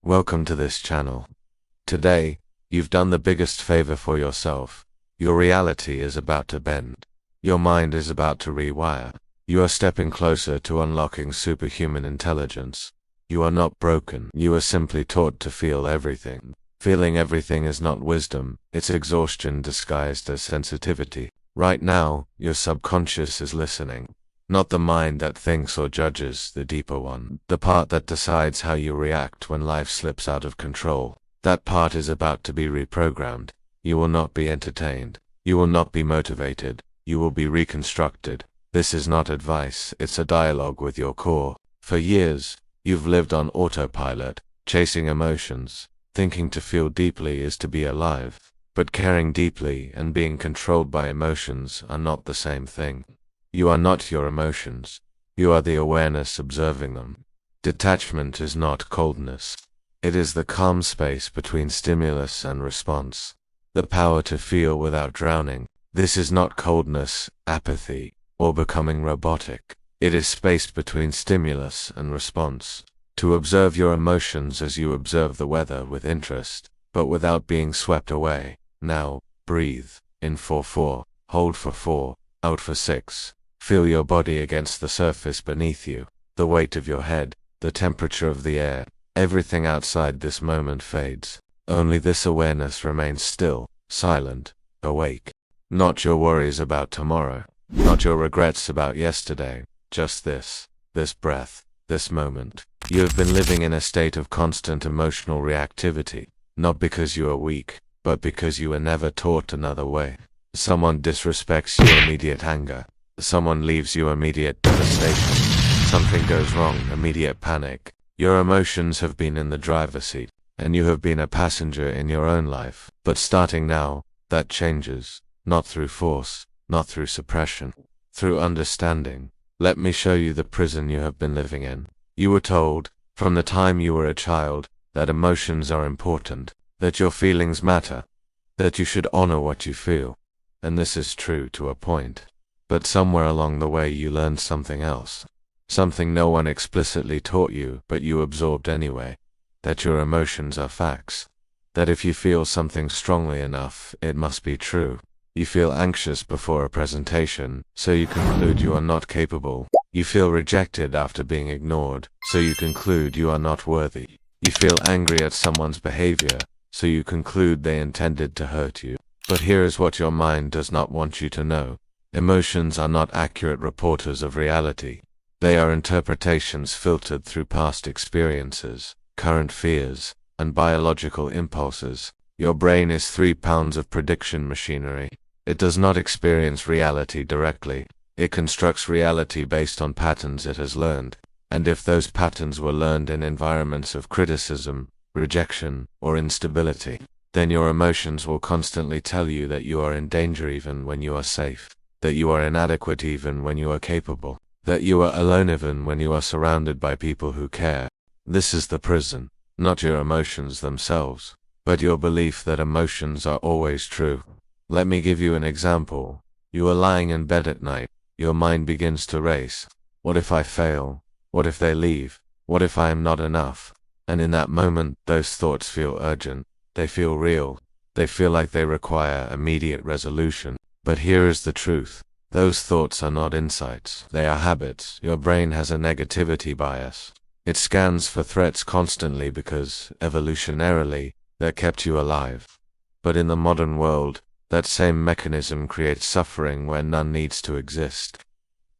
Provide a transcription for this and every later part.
Welcome to this channel. Today, you've done the biggest favor for yourself. Your reality is about to bend. Your mind is about to rewire. You are stepping closer to unlocking superhuman intelligence. You are not broken. You are simply taught to feel everything. Feeling everything is not wisdom, it's exhaustion disguised as sensitivity. Right now, your subconscious is listening. Not the mind that thinks or judges, the deeper one. The part that decides how you react when life slips out of control. That part is about to be reprogrammed. You will not be entertained. You will not be motivated. You will be reconstructed. This is not advice, it's a dialogue with your core. For years, you've lived on autopilot, chasing emotions. Thinking to feel deeply is to be alive. But caring deeply and being controlled by emotions are not the same thing. You are not your emotions. You are the awareness observing them. Detachment is not coldness. It is the calm space between stimulus and response. The power to feel without drowning. This is not coldness, apathy, or becoming robotic. It is space between stimulus and response. To observe your emotions as you observe the weather with interest, but without being swept away. Now, breathe. In for 4, hold for 4, out for 6. Feel your body against the surface beneath you, the weight of your head, the temperature of the air. Everything outside this moment fades. Only this awareness remains still, silent, awake. Not your worries about tomorrow, not your regrets about yesterday, just this breath, this moment. You have been living in a state of constant emotional reactivity, not because you are weak, but because you were never taught another way. Someone disrespects you, immediate anger. Someone leaves you, immediate devastation. Something goes wrong, immediate panic. Your emotions have been in the driver's seat, and you have been a passenger in your own life. But starting now, that changes. Not through force, not through suppression, through understanding. Let me show you the prison you have been living in. You were told, from the time you were a child, that emotions are important, that your feelings matter, that you should honor what you feel. And this is true to a point. But somewhere along the way you learned something else. Something no one explicitly taught you, but you absorbed anyway. That your emotions are facts. That if you feel something strongly enough, it must be true. You feel anxious before a presentation, so you conclude you are not capable. You feel rejected after being ignored, so you conclude you are not worthy. You feel angry at someone's behavior, so you conclude they intended to hurt you. But here is what your mind does not want you to know. Emotions are not accurate reporters of reality. They are interpretations filtered through past experiences, current fears, and biological impulses. Your brain is 3 pounds of prediction machinery. It does not experience reality directly. It constructs reality based on patterns it has learned. And if those patterns were learned in environments of criticism, rejection, or instability, then your emotions will constantly tell you that you are in danger even when you are safe, that you are inadequate even when you are capable, that you are alone even when you are surrounded by people who care. This is the prison, not your emotions themselves, but your belief that emotions are always true. Let me give you an example. You are lying in bed at night. Your mind begins to race. What if I fail? What if they leave? What if I am not enough? And in that moment, those thoughts feel urgent. They feel real. They feel like they require immediate resolution. But here is the truth. Those thoughts are not insights. They are habits. Your brain has a negativity bias. It scans for threats constantly because, evolutionarily, that kept you alive. But in the modern world, that same mechanism creates suffering where none needs to exist.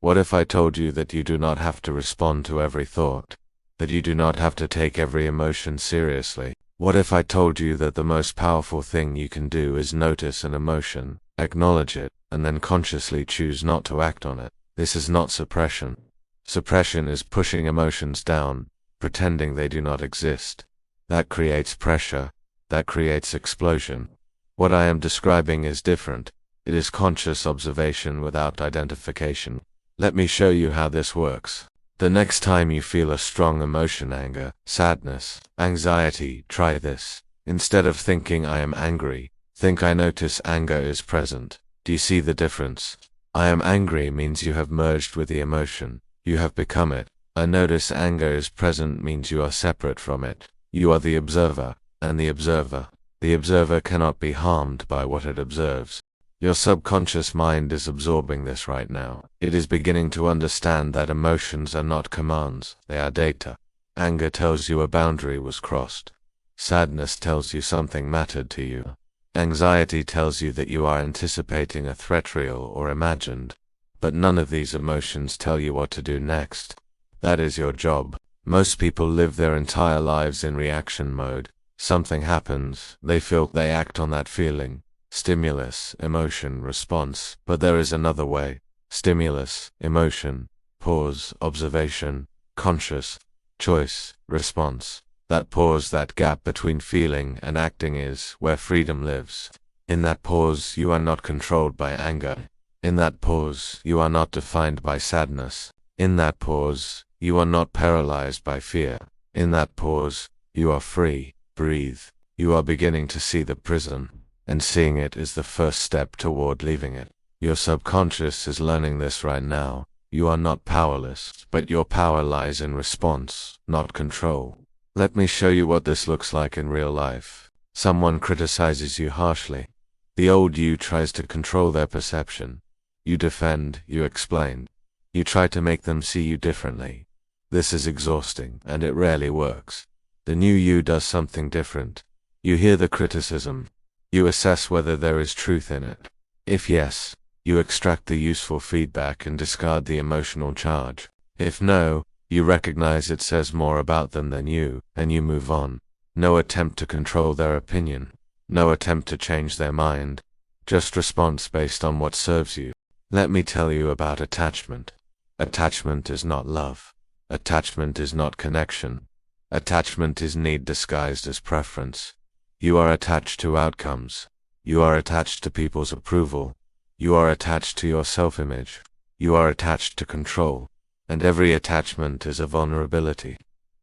What if I told you that you do not have to respond to every thought? That you do not have to take every emotion seriously? What if I told you that the most powerful thing you can do is notice an emotion, acknowledge it, and then consciously choose not to act on it? This is not suppression. Suppression is pushing emotions down, pretending they do not exist. That creates pressure. That creates explosion. What I am describing is different. It is conscious observation without identification. Let me show you how this works. The next time you feel a strong emotion, anger, sadness, anxiety, try this. Instead of thinking I am angry, think I notice anger is present. Do you see the difference? I am angry means you have merged with the emotion. You have become it. I notice anger is present means you are separate from it. You are the observer, and the observer cannot be harmed by what it observes. Your subconscious mind is absorbing this right now. It is beginning to understand that emotions are not commands, they are data. Anger tells you a boundary was crossed. Sadness tells you something mattered to you. Anxiety tells you that you are anticipating a threat, real or imagined. But none of these emotions tell you what to do next. That is your job. Most people live their entire lives in reaction mode. Something happens, they feel, they act on that feeling. Stimulus, emotion, response. But there is another way. Stimulus, emotion, pause, observation, conscious, choice, response. That pause, that gap between feeling and acting is where freedom lives. In that pause, you are not controlled by anger. In that pause, you are not defined by sadness. In that pause, you are not paralyzed by fear. In that pause, you are free. Breathe. You are beginning to see the prison, and seeing it is the first step toward leaving it. Your subconscious is learning this right now. You are not powerless, but your power lies in response, not control. Let me show you what this looks like in real life. Someone criticizes you harshly. The old you tries to control their perception. You defend, you explain. You try to make them see you differently. This is exhausting, and it rarely works. The new you does something different. You hear the criticism. You assess whether there is truth in it. If yes, you extract the useful feedback and discard the emotional charge. If no, you recognize it says more about them than you, and you move on. No attempt to control their opinion. No attempt to change their mind. Just response based on what serves you. Let me tell you about attachment. Attachment is not love. Attachment is not connection. Attachment is need disguised as preference. You are attached to outcomes. You are attached to people's approval. You are attached to your self-image. You are attached to control. And every attachment is a vulnerability.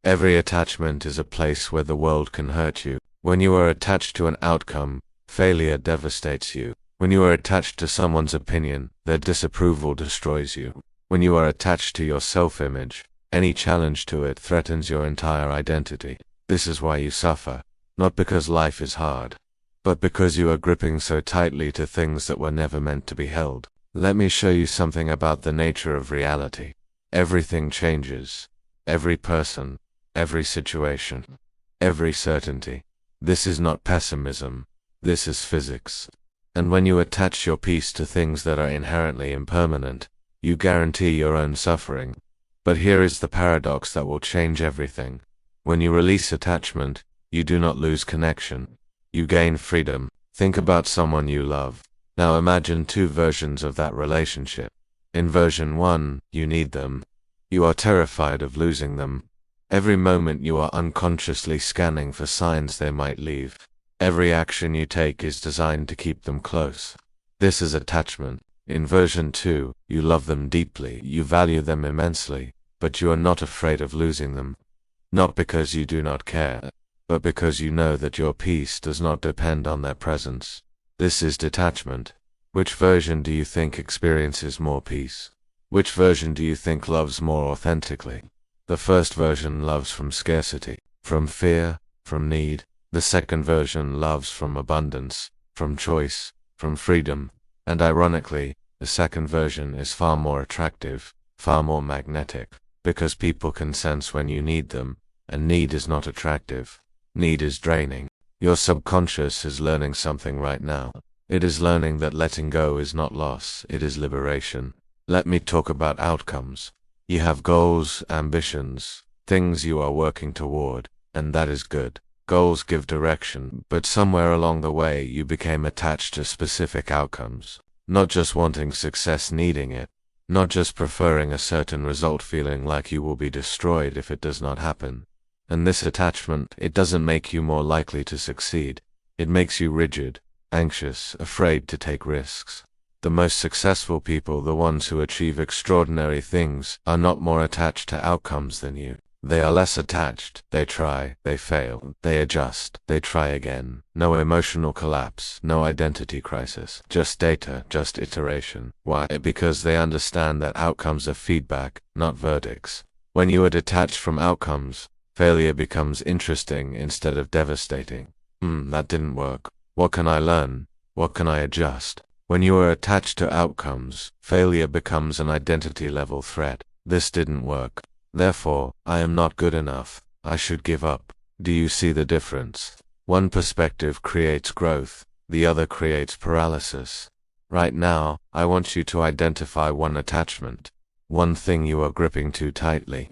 Every attachment is a place where the world can hurt you. When you are attached to an outcome, failure devastates you. When you are attached to someone's opinion, their disapproval destroys you. When you are attached to your self-image, any challenge to it threatens your entire identity. This is why you suffer, not because life is hard, but because you are gripping so tightly to things that were never meant to be held. Let me show you something about the nature of reality. Everything changes. Every person, every situation, every certainty. This is not pessimism. This is physics. And when you attach your peace to things that are inherently impermanent, you guarantee your own suffering. But here is the paradox that will change everything. When you release attachment, you do not lose connection. You gain freedom. Think about someone you love. Now imagine two versions of that relationship. In version 1, you need them. You are terrified of losing them. Every moment you are unconsciously scanning for signs they might leave. Every action you take is designed to keep them close. This is attachment. In version 2, you love them deeply, you value them immensely, but you are not afraid of losing them. Not because you do not care, but because you know that your peace does not depend on their presence. This is detachment. Which version do you think experiences more peace? Which version do you think loves more authentically? The first version loves from scarcity, from fear, from need. The second version loves from abundance, from choice, from freedom. And ironically, the second version is far more attractive, far more magnetic, because people can sense when you need them, and need is not attractive. Need is draining. Your subconscious is learning something right now. It is learning that letting go is not loss, it is liberation. Let me talk about outcomes. You have goals, ambitions, things you are working toward, and that is good. Goals give direction, but somewhere along the way you became attached to specific outcomes. Not just wanting success, needing it. Not just preferring a certain result, feeling like you will be destroyed if it does not happen. And this attachment, it doesn't make you more likely to succeed. It makes you rigid, anxious, afraid to take risks. The most successful people, the ones who achieve extraordinary things, are not more attached to outcomes than you. They are less attached. They try, they fail, they adjust, they try again. No emotional collapse, no identity crisis. Just data, just iteration. Why? Because they understand that outcomes are feedback, not verdicts. When you are detached from outcomes, Failure becomes interesting instead of devastating. That didn't work. What can I learn? What can I adjust? When you are attached to outcomes, failure becomes an identity-level threat. This didn't work. Therefore, I am not good enough. I should give up. Do you see the difference? One perspective creates growth, the other creates paralysis. Right now, I want you to identify one attachment, one thing you are gripping too tightly.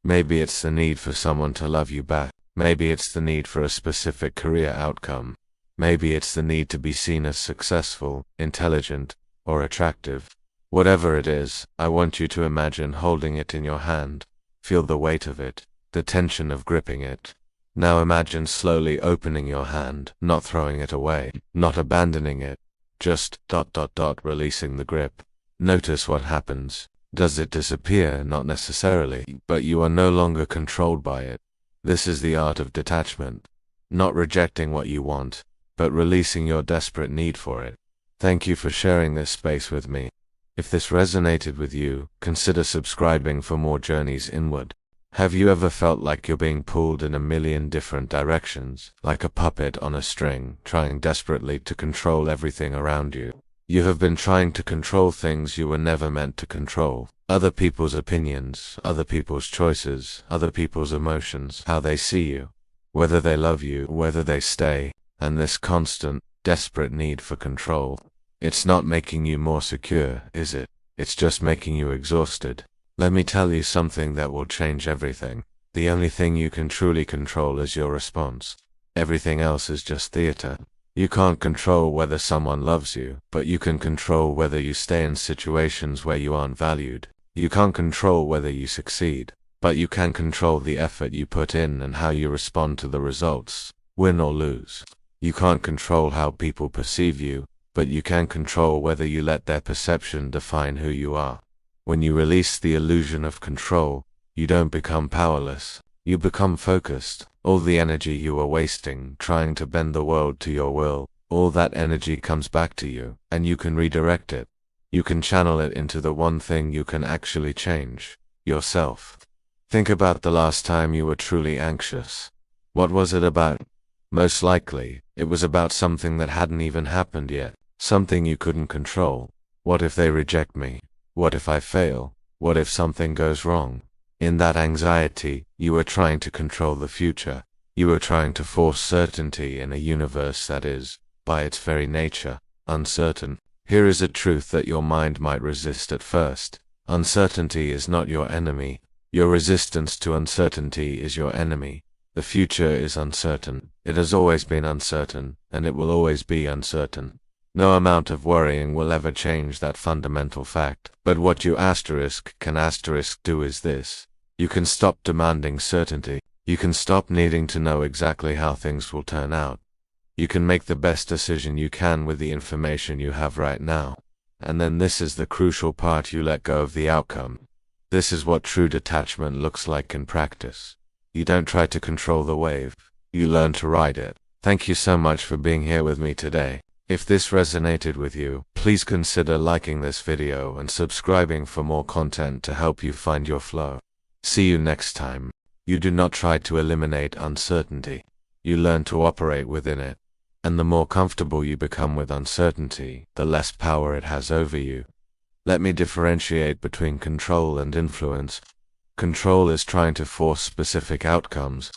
Maybe it's the need for someone to love you back. Maybe it's the need for a specific career outcome. Maybe it's the need to be seen as successful, intelligent, or attractive. Whatever it is, I want you to imagine holding it in your hand. Feel the weight of it, the tension of gripping it. Now imagine slowly opening your hand, not throwing it away, not abandoning it, just releasing the grip. Notice what happens. Does it disappear? Not necessarily, but you are no longer controlled by it. This is the art of detachment. Not rejecting what you want, but releasing your desperate need for it. Thank you for sharing this space with me. If this resonated with you, consider subscribing for more journeys inward. Have you ever felt like you're being pulled in a million different directions, like a puppet on a string, trying desperately to control everything around you? You have been trying to control things you were never meant to control. Other people's opinions, other people's choices, other people's emotions, how they see you, whether they love you, whether they stay, and this constant, desperate need for control. It's not making you more secure, is it? It's just making you exhausted. Let me tell you something that will change everything. The only thing you can truly control is your response. Everything else is just theater. You can't control whether someone loves you, but you can control whether you stay in situations where you aren't valued. You can't control whether you succeed, but you can control the effort you put in and how you respond to the results, win or lose. You can't control how people perceive you, but you can control whether you let their perception define who you are. When you release the illusion of control, you don't become powerless. You become focused. All the energy you were wasting trying to bend the world to your will, all that energy comes back to you, and you can redirect it. You can channel it into the one thing you can actually change, yourself. Think about the last time you were truly anxious. What was it about? Most likely, it was about something that hadn't even happened yet, something you couldn't control. What if they reject me? What if I fail? What if something goes wrong? In that anxiety, you were trying to control the future. You were trying to force certainty in a universe that is, by its very nature, uncertain. Here is a truth that your mind might resist at first. Uncertainty is not your enemy. Your resistance to uncertainty is your enemy. The future is uncertain. It has always been uncertain, and it will always be uncertain. No amount of worrying will ever change that fundamental fact. But what you can do is this. You can stop demanding certainty. You can stop needing to know exactly how things will turn out. You can make the best decision you can with the information you have right now. And then this is the crucial part: you let go of the outcome. This is what true detachment looks like in practice. You don't try to control the wave. You learn to ride it. Thank you so much for being here with me today. If this resonated with you, please consider liking this video and subscribing for more content to help you find your flow. See you next time. You do not try to eliminate uncertainty. You learn to operate within it. And the more comfortable you become with uncertainty, the less power it has over you. Let me differentiate between control and influence. Control is trying to force specific outcomes.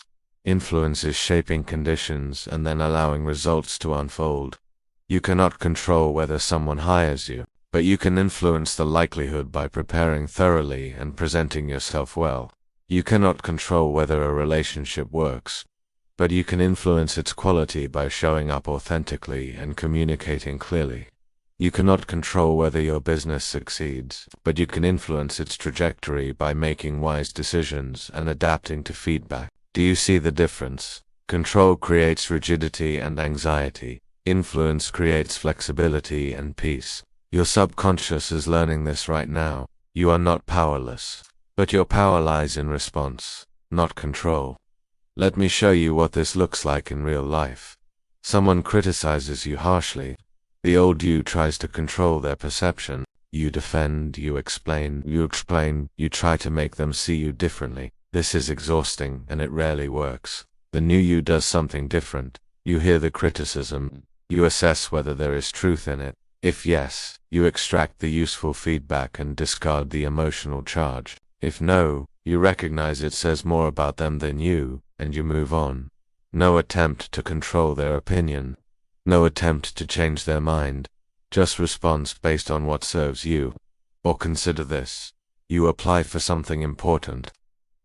Influence is shaping conditions and then allowing results to unfold. You cannot control whether someone hires you, but you can influence the likelihood by preparing thoroughly and presenting yourself well. You cannot control whether a relationship works, but you can influence its quality by showing up authentically and communicating clearly. You cannot control whether your business succeeds, but you can influence its trajectory by making wise decisions and adapting to feedback. Do you see the difference? Control creates rigidity and anxiety. Influence creates flexibility and peace. Your subconscious is learning this right now. You are not powerless, but your power lies in response, not control. Let me show you what this looks like in real life. Someone criticizes you harshly. The old you tries to control their perception. You defend, you explain, you try to make them see you differently. This is exhausting, and it rarely works. The new you does something different. You hear the criticism. You assess whether there is truth in it. If yes, you extract the useful feedback and discard the emotional charge. If no, you recognize it says more about them than you, and you move on. No attempt to control their opinion. No attempt to change their mind. Just response based on what serves you. Or consider this. You apply for something important.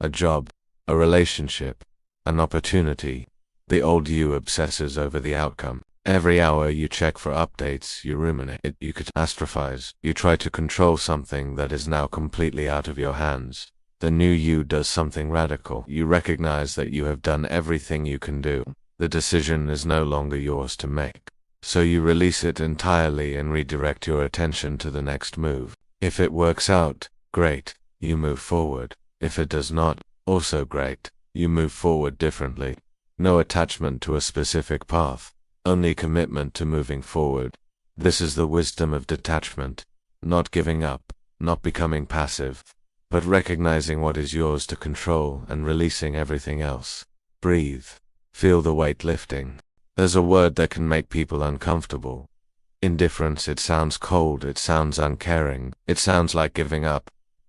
A job, a relationship, an opportunity. The old you obsesses over the outcome. Every hour you check for updates, you ruminate, you catastrophize, you try to control something that is now completely out of your hands. The new you does something radical. You recognize that you have done everything you can do. The decision is no longer yours to make. So you release it entirely and redirect your attention to the next move. If it works out, great, you move forward. If it does not, also great, you move forward differently. No attachment to a specific path, only commitment to moving forward. This is the wisdom of detachment. Not giving up, not becoming passive, but recognizing what is yours to control and releasing everything else. Breathe. Feel the weight lifting. There's a word that can make people uncomfortable. Indifference. It sounds cold, it sounds uncaring, it sounds like giving up.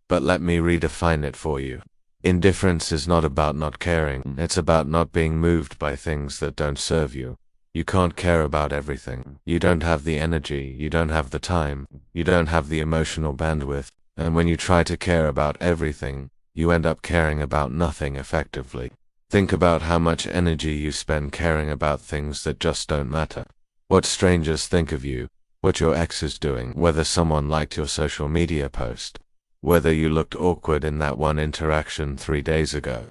But let me redefine it for you. Indifference is not about not caring, it's about not being moved by things that don't serve you. You can't care about everything. You don't have the energy, you don't have the time, you don't have the emotional bandwidth, and when you try to care about everything, you end up caring about nothing effectively. Think about how much energy you spend caring about things that just don't matter. What strangers think of you, what your ex is doing, whether someone liked your social media post, whether you looked awkward in that one interaction 3 days ago.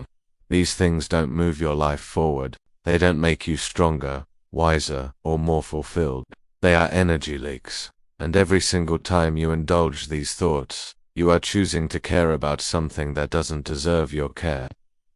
These things don't move your life forward. They don't make you stronger, wiser, or more fulfilled. They are energy leaks. And every single time you indulge these thoughts, you are choosing to care about something that doesn't deserve your care.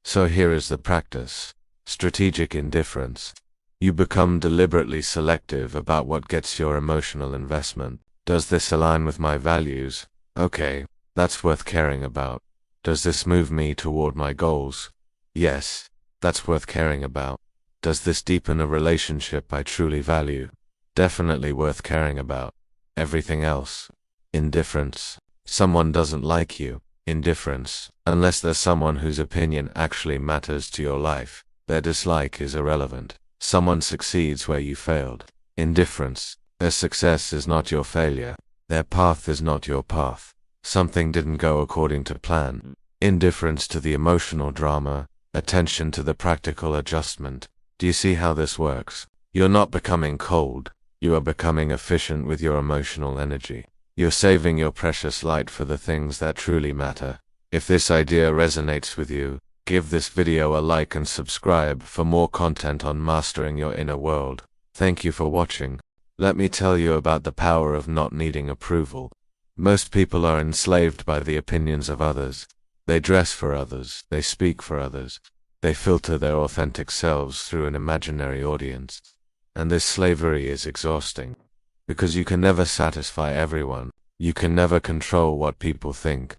So here is the practice. Strategic indifference. You become deliberately selective about what gets your emotional investment. Does this align with my values? Okay, that's worth caring about. Does this move me toward my goals? Yes, that's worth caring about. Does this deepen a relationship I truly value? Definitely worth caring about. Everything else? Indifference. Someone doesn't like you. Indifference. Unless there's someone whose opinion actually matters to your life, their dislike is irrelevant. Someone succeeds where you failed. Indifference. Their success is not your failure. Their path is not your path. Something didn't go according to plan. Indifference to the emotional drama, attention to the practical adjustment. Do you see how this works? You're not becoming cold. You are becoming efficient with your emotional energy. You're saving your precious light for the things that truly matter. If this idea resonates with you, give this video a like and subscribe for more content on mastering your inner world. Thank you for watching. Let me tell you about the power of not needing approval. Most people are enslaved by the opinions of others. They dress for others, they speak for others. They filter their authentic selves through an imaginary audience. And this slavery is exhausting. Because you can never satisfy everyone. You can never control what people think.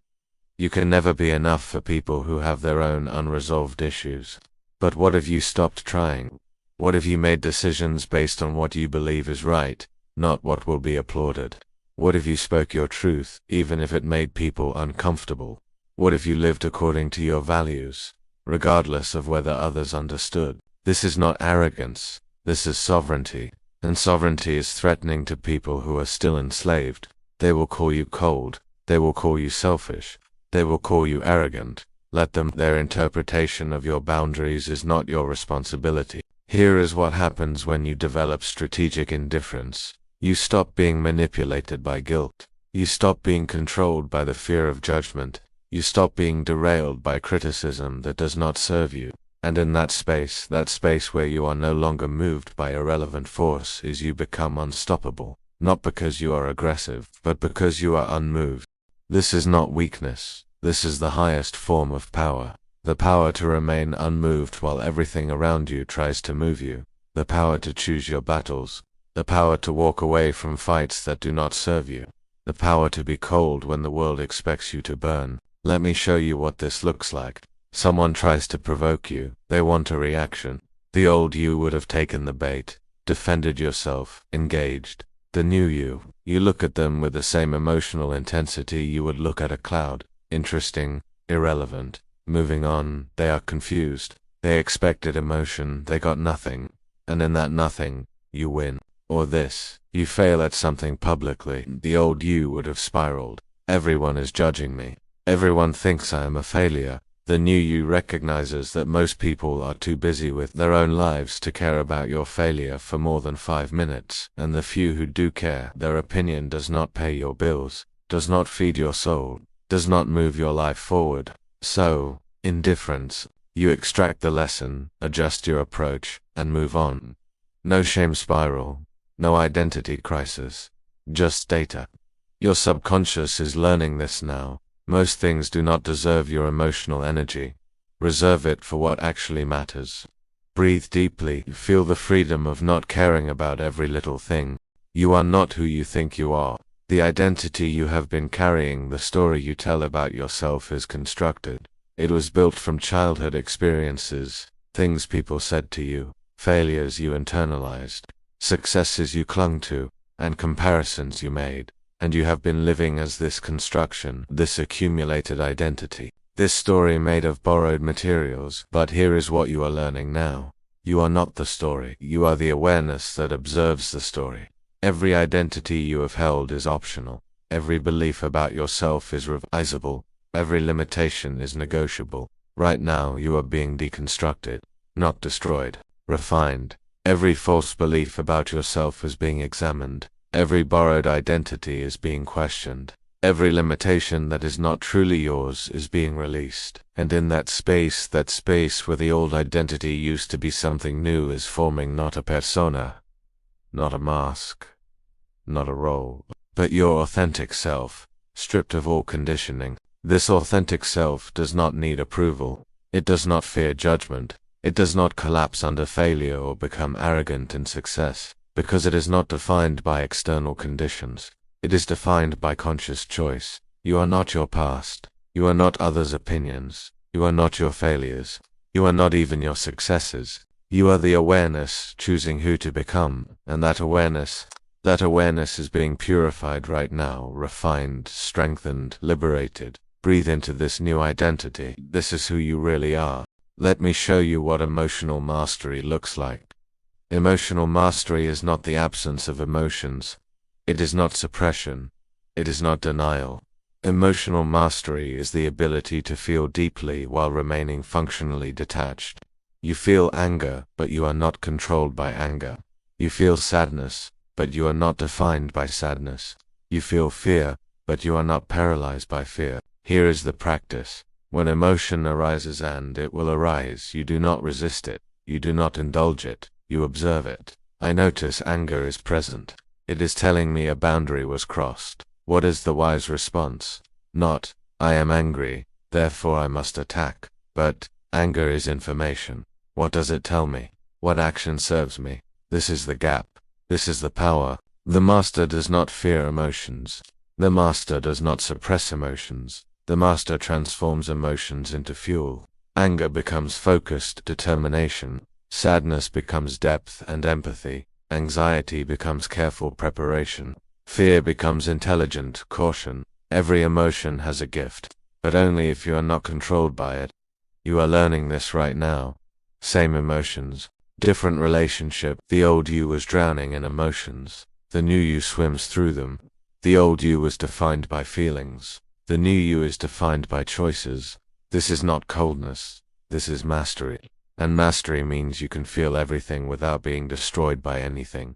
You can never be enough for people who have their own unresolved issues. But what if you stopped trying? What if you made decisions based on what you believe is right, not what will be applauded? What if you spoke your truth, even if it made people uncomfortable? What if you lived according to your values, regardless of whether others understood? This is not arrogance. This is sovereignty. And sovereignty is threatening to people who are still enslaved. They will call you cold. They will call you selfish. They will call you arrogant. Let them. Their interpretation of your boundaries is not your responsibility. Here is what happens when you develop strategic indifference. You stop being manipulated by guilt. You stop being controlled by the fear of judgment. You stop being derailed by criticism that does not serve you. And in that space where you are no longer moved by irrelevant force, is you become unstoppable. Not because you are aggressive, but because you are unmoved. This is not weakness. This is the highest form of power. The power to remain unmoved while everything around you tries to move you. The power to choose your battles. The power to walk away from fights that do not serve you. The power to be cold when the world expects you to burn. Let me show you what this looks like. Someone tries to provoke you, they want a reaction. The old you would have taken the bait, defended yourself, engaged. The new you look at them with the same emotional intensity you would look at a cloud. Interesting, irrelevant, moving on. They are confused. They expected emotion, they got nothing. And in that nothing, you win. Or this, you fail at something publicly. The old you would have spiraled. Everyone is judging me. Everyone thinks I am a failure. The new you recognizes that most people are too busy with their own lives to care about your failure for more than 5 minutes, and the few who do care, their opinion does not pay your bills, does not feed your soul, does not move your life forward. So, indifference. You extract the lesson, adjust your approach, and move on. No shame spiral, no identity crisis, just data. Your subconscious is learning this now. Most things do not deserve your emotional energy. Reserve it for what actually matters. Breathe deeply, feel the freedom of not caring about every little thing. You are not who you think you are. The identity you have been carrying, the story you tell about yourself is constructed. It was built from childhood experiences, things people said to you, failures you internalized, successes you clung to, and comparisons you made. And you have been living as this construction, this accumulated identity, this story made of borrowed materials. But here is what you are learning now. You are not the story, you are the awareness that observes the story. Every identity you have held is optional. Every belief about yourself is revisable. Every limitation is negotiable. Right now you are being deconstructed, not destroyed, refined. Every false belief about yourself is being examined. Every borrowed identity is being questioned. Every limitation that is not truly yours is being released. And in that space where the old identity used to be something new, is forming not a persona, not a mask, not a role, but your authentic self, stripped of all conditioning. This authentic self does not need approval. It does not fear judgment. It does not collapse under failure or become arrogant in success. Because it is not defined by external conditions. It is defined by conscious choice. You are not your past. You are not others' opinions. You are not your failures. You are not even your successes. You are the awareness choosing who to become, and that awareness is being purified right now, refined, strengthened, liberated. Breathe into this new identity. This is who you really are. Let me show you what emotional mastery looks like. Emotional mastery is not the absence of emotions. It is not suppression. It is not denial. Emotional mastery is the ability to feel deeply while remaining functionally detached. You feel anger, but you are not controlled by anger. You feel sadness, but you are not defined by sadness. You feel fear, but you are not paralyzed by fear. Here is the practice. When emotion arises, and it will arise, you do not resist it. You do not indulge it. You observe it. I notice anger is present. It is telling me a boundary was crossed. What is the wise response? Not, I am angry, therefore I must attack. But, anger is information. What does it tell me? What action serves me? This is the gap. This is the power. The master does not fear emotions. The master does not suppress emotions. The master transforms emotions into fuel. Anger becomes focused determination. Sadness becomes depth and empathy. Anxiety becomes careful preparation. Fear becomes intelligent caution. Every emotion has a gift, but only if you are not controlled by it. You are learning this right now. Same emotions, different relationship. The old you was drowning in emotions. The new you swims through them. The old you was defined by feelings. The new you is defined by choices. This is not coldness. This is mastery. And mastery means you can feel everything without being destroyed by anything.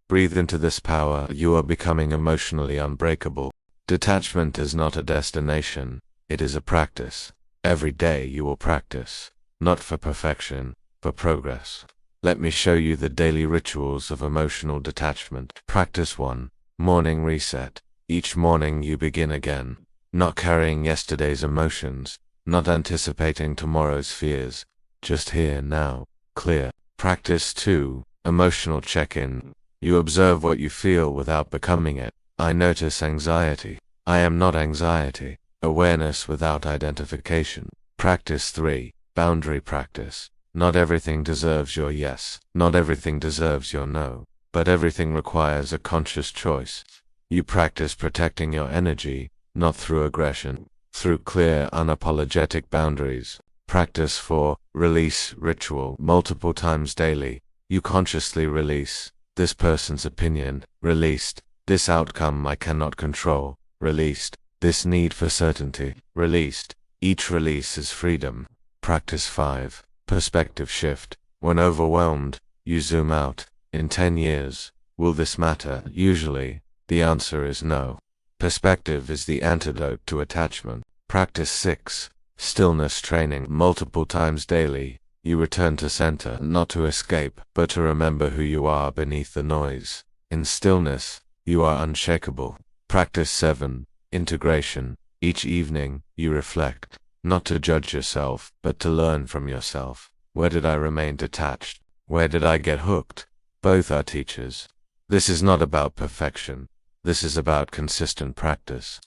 Breathe into this power. You are becoming emotionally unbreakable. Detachment is not a destination. It is a practice. Every day you will practice. Not for perfection, for progress. Let me show you the daily rituals of emotional detachment. Practice 1. Morning reset. Each morning you begin again. Not carrying yesterday's emotions. Not anticipating tomorrow's fears. Just here, now, clear. Practice 2. Emotional check-in. You observe what you feel without becoming it. I notice anxiety. I am not anxiety. Awareness without identification. Practice 3. Boundary practice. Not everything deserves your yes. Not everything deserves your no. But everything requires a conscious choice. You practice protecting your energy, not through aggression, through clear, unapologetic boundaries. Practice 4. Release ritual. Multiple times daily, you consciously release this person's opinion, released this outcome I cannot control, released this need for certainty, released. Each release is freedom. Practice 5. Perspective shift. When overwhelmed, you zoom out. In 10 years, will this matter? Usually, the answer is no. Perspective is the antidote to attachment. Practice 6. Stillness training. Multiple times daily, you return to center, not to escape, but to remember who you are beneath the noise. In stillness, you are unshakable. Practice 7. Integration. Each evening, you reflect, not to judge yourself, but to learn from yourself. Where did I remain detached? Where did I get hooked? Both are teachers. This is not about perfection. This is about consistent practice.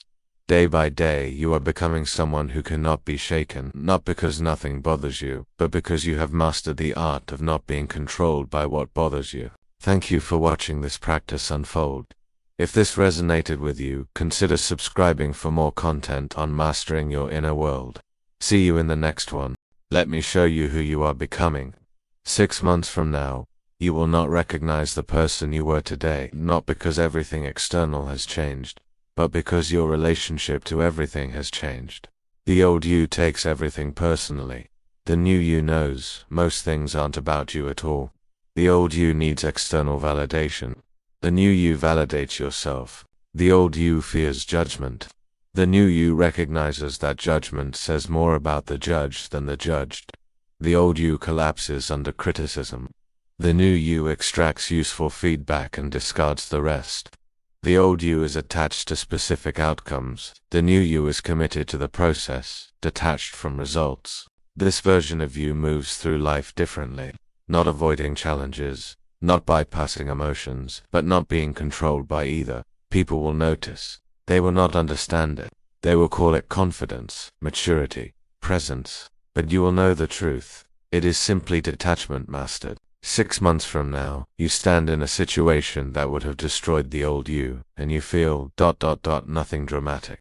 Day by day, you are becoming someone who cannot be shaken, not because nothing bothers you, but because you have mastered the art of not being controlled by what bothers you. Thank you for watching this practice unfold. If this resonated with you, consider subscribing for more content on mastering your inner world. See you in the next one. Let me show you who you are becoming. 6 months from now, you will not recognize the person you were today, not because everything external has changed, but because your relationship to everything has changed. The old you takes everything personally. The new you knows most things aren't about you at all. The old you needs external validation. The new you validates yourself. The old you fears judgment. The new you recognizes that judgment says more about the judge than the judged. The old you collapses under criticism. The new you extracts useful feedback and discards the rest. The old you is attached to specific outcomes. The new you is committed to the process, detached from results. This version of you moves through life differently, not avoiding challenges, not bypassing emotions, but not being controlled by either. People will notice. They will not understand it. They will call it confidence, maturity, presence. But you will know the truth. It is simply detachment mastered. 6 months from now, you stand in a situation that would have destroyed the old you, and you feel ... nothing dramatic.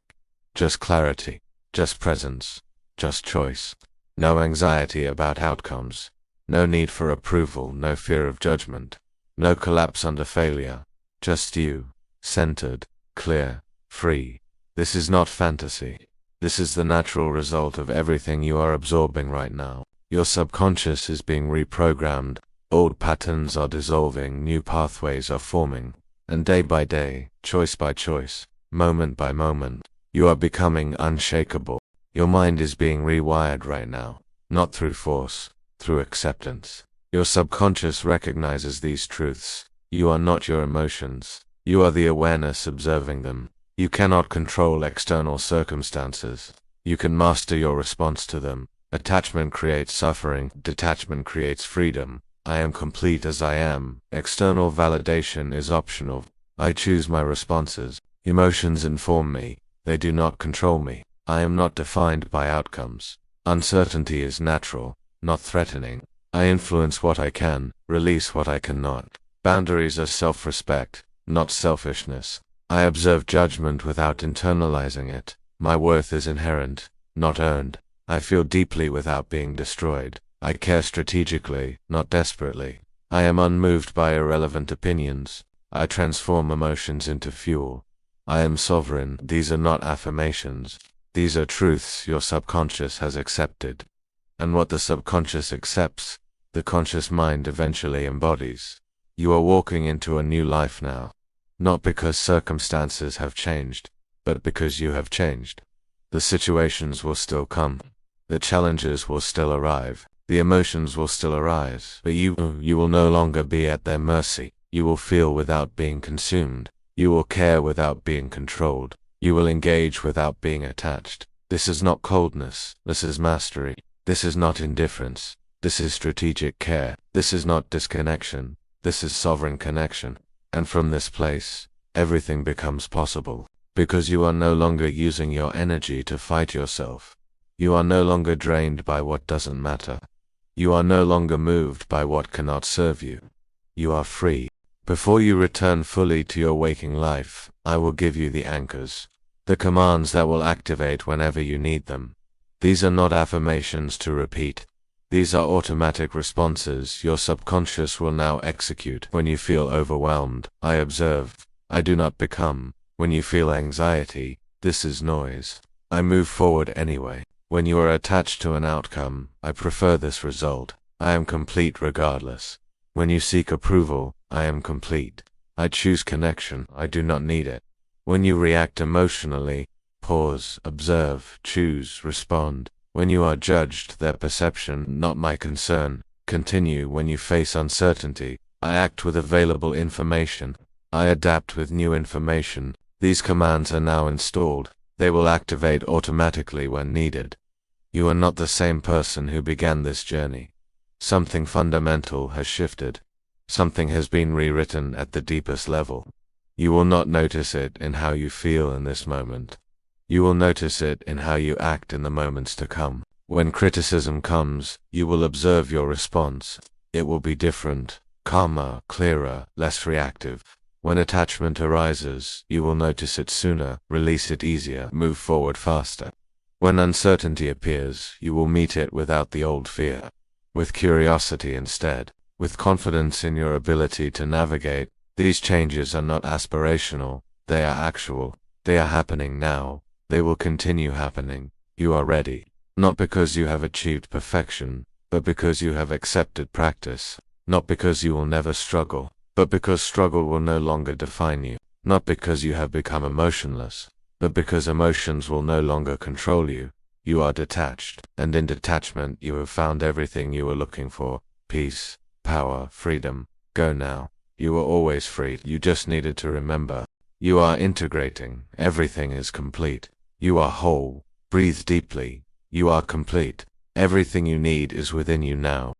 Just clarity, just presence, just choice. No anxiety about outcomes. No need for approval, no fear of judgment. No collapse under failure. Just you, centered, clear, free. This is not fantasy. This is the natural result of everything you are absorbing right now. Your subconscious is being reprogrammed. Old patterns are dissolving, new pathways are forming. And day by day, choice by choice, moment by moment, you are becoming unshakable. Your mind is being rewired right now, not through force, through acceptance. Your subconscious recognizes these truths. You are not your emotions. You are the awareness observing them. You cannot control external circumstances. You can master your response to them. Attachment creates suffering. Detachment creates freedom. I am complete as I am. External validation is optional. I choose my responses. Emotions inform me. They do not control me. I am not defined by outcomes. Uncertainty is natural, not threatening. I influence what I can, release what I cannot. Boundaries are self-respect, not selfishness. I observe judgment without internalizing it. My worth is inherent, not earned. I feel deeply without being destroyed. I care strategically, not desperately. I am unmoved by irrelevant opinions. I transform emotions into fuel. I am sovereign. These are not affirmations. These are truths your subconscious has accepted. And what the subconscious accepts, the conscious mind eventually embodies. You are walking into a new life now. Not because circumstances have changed, but because you have changed. The situations will still come. The challenges will still arrive. The emotions will still arise. But you will no longer be at their mercy. You will feel without being consumed. You will care without being controlled. You will engage without being attached. This is not coldness. This is mastery. This is not indifference. This is strategic care. This is not disconnection. This is sovereign connection. And from this place, everything becomes possible. Because you are no longer using your energy to fight yourself. You are no longer drained by what doesn't matter. You are no longer moved by what cannot serve you. You are free. Before you return fully to your waking life, I will give you the anchors, the commands that will activate whenever you need them. These are not affirmations to repeat. These are automatic responses your subconscious will now execute when you feel overwhelmed. I observe. I do not become. When you feel anxiety, this is noise. I move forward anyway. When you are attached to an outcome, I prefer this result. I am complete regardless. When you seek approval, I am complete. I choose connection. I do not need it. When you react emotionally, pause, observe, choose, respond. When you are judged, their perception, not my concern. Continue. When you face uncertainty, I act with available information. I adapt with new information. These commands are now installed. They will activate automatically when needed. You are not the same person who began this journey. Something fundamental has shifted. Something has been rewritten at the deepest level. You will not notice it in how you feel in this moment. You will notice it in how you act in the moments to come. When criticism comes, you will observe your response. It will be different, calmer, clearer, less reactive. When attachment arises, you will notice it sooner, release it easier, move forward faster. When uncertainty appears, you will meet it without the old fear, with curiosity instead, with confidence in your ability to navigate. These changes are not aspirational, they are actual. They are happening now. They will continue happening. You are ready, not because you have achieved perfection, but because you have accepted practice. Not because you will never struggle, but because struggle will no longer define you. Not because you have become emotionless, but because emotions will no longer control you. You are detached, and in detachment you have found everything you were looking for: peace, power, freedom. Go now. You were always free. You just needed to remember. You are integrating. Everything is complete. You are whole. Breathe deeply. You are complete. Everything you need is within you now.